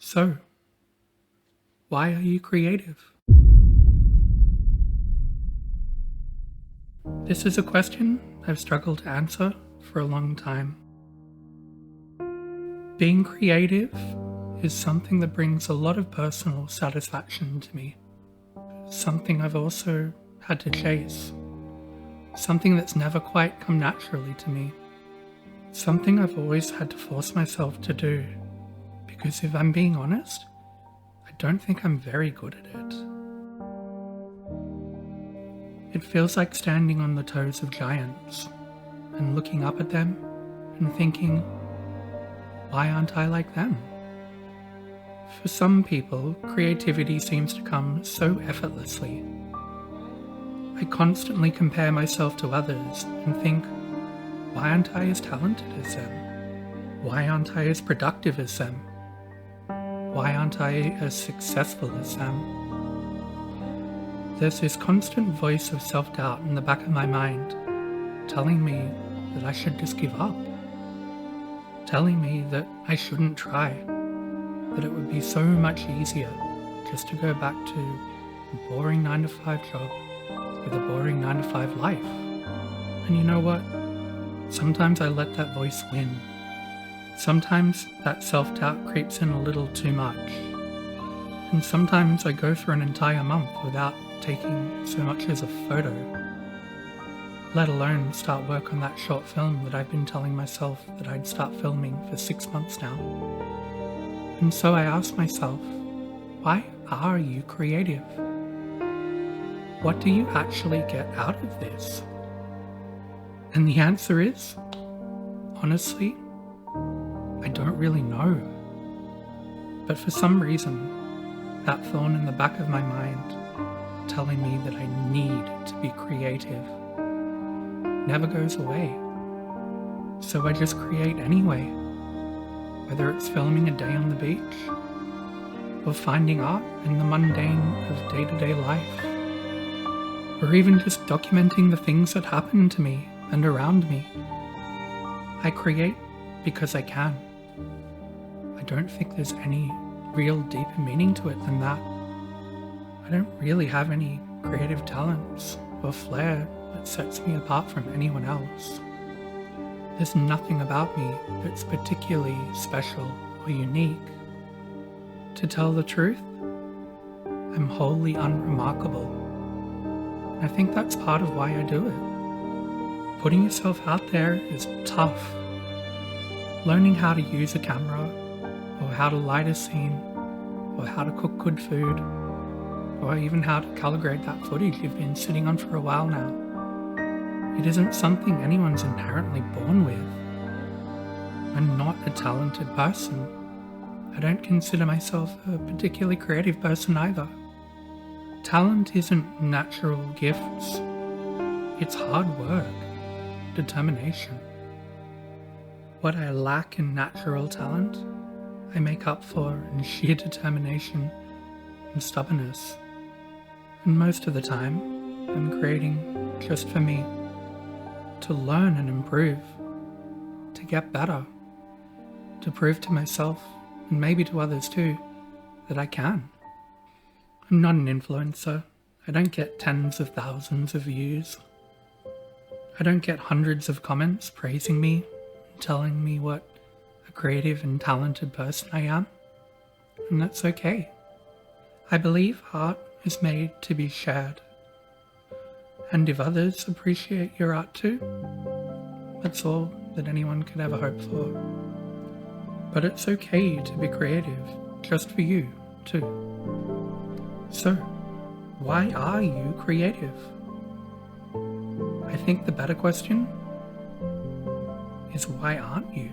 So, why are you creative? This is a question I've struggled to answer for a long time. Being creative is something that brings a lot of personal satisfaction to me. Something I've also had to chase. Something that's never quite come naturally to me. Something I've always had to force myself to do. Because if I'm being honest, I don't think I'm very good at it. It feels like standing on the toes of giants and looking up at them and thinking, why aren't I like them? For some people, creativity seems to come so effortlessly. I constantly compare myself to others and think, why aren't I as talented as them? Why aren't I as productive as them? Why aren't I as successful as them? There's this constant voice of self-doubt in the back of my mind telling me that I should just give up. Telling me that I shouldn't try. That it would be so much easier just to go back to a boring 9-to-5 job with a boring 9-to-5 life. And you know what? Sometimes I let that voice win. Sometimes that self-doubt creeps in a little too much. And sometimes I go for an entire month without taking so much as a photo, let alone start work on that short film that I've been telling myself that I'd start filming for 6 months now. And so I ask myself, why are you creative? What do you actually get out of this? And the answer is, honestly, I don't really know. But for some reason, that thorn in the back of my mind telling me that I need to be creative never goes away. So I just create anyway, whether it's filming a day on the beach or finding art in the mundane of day-to-day life, or even just documenting the things that happen to me and around me. I create because I can. I don't think there's any real deeper meaning to it than that. I don't really have any creative talents or flair that sets me apart from anyone else. There's nothing about me that's particularly special or unique. To tell the truth, I'm wholly unremarkable. I think that's part of why I do it. Putting yourself out there is tough. Learning how to use a camera, or how to light a scene, or how to cook good food, or even how to calibrate that footage you've been sitting on for a while now. It isn't something anyone's inherently born with. I'm not a talented person. I don't consider myself a particularly creative person either. Talent isn't natural gifts. It's hard work, determination. What I lack in natural talent, I make up for in sheer determination and stubbornness. And most of the time, I'm creating just for me, to learn and improve, to get better, to prove to myself, and maybe to others too, that I can. I'm not an influencer. I don't get tens of thousands of views. I don't get hundreds of comments praising me, telling me what a creative and talented person I am, and that's okay. I believe art is made to be shared, and if others appreciate your art too, that's all that anyone could ever hope for. But it's okay to be creative, just for you too. So, why are you creative? I think the better question is, why aren't you?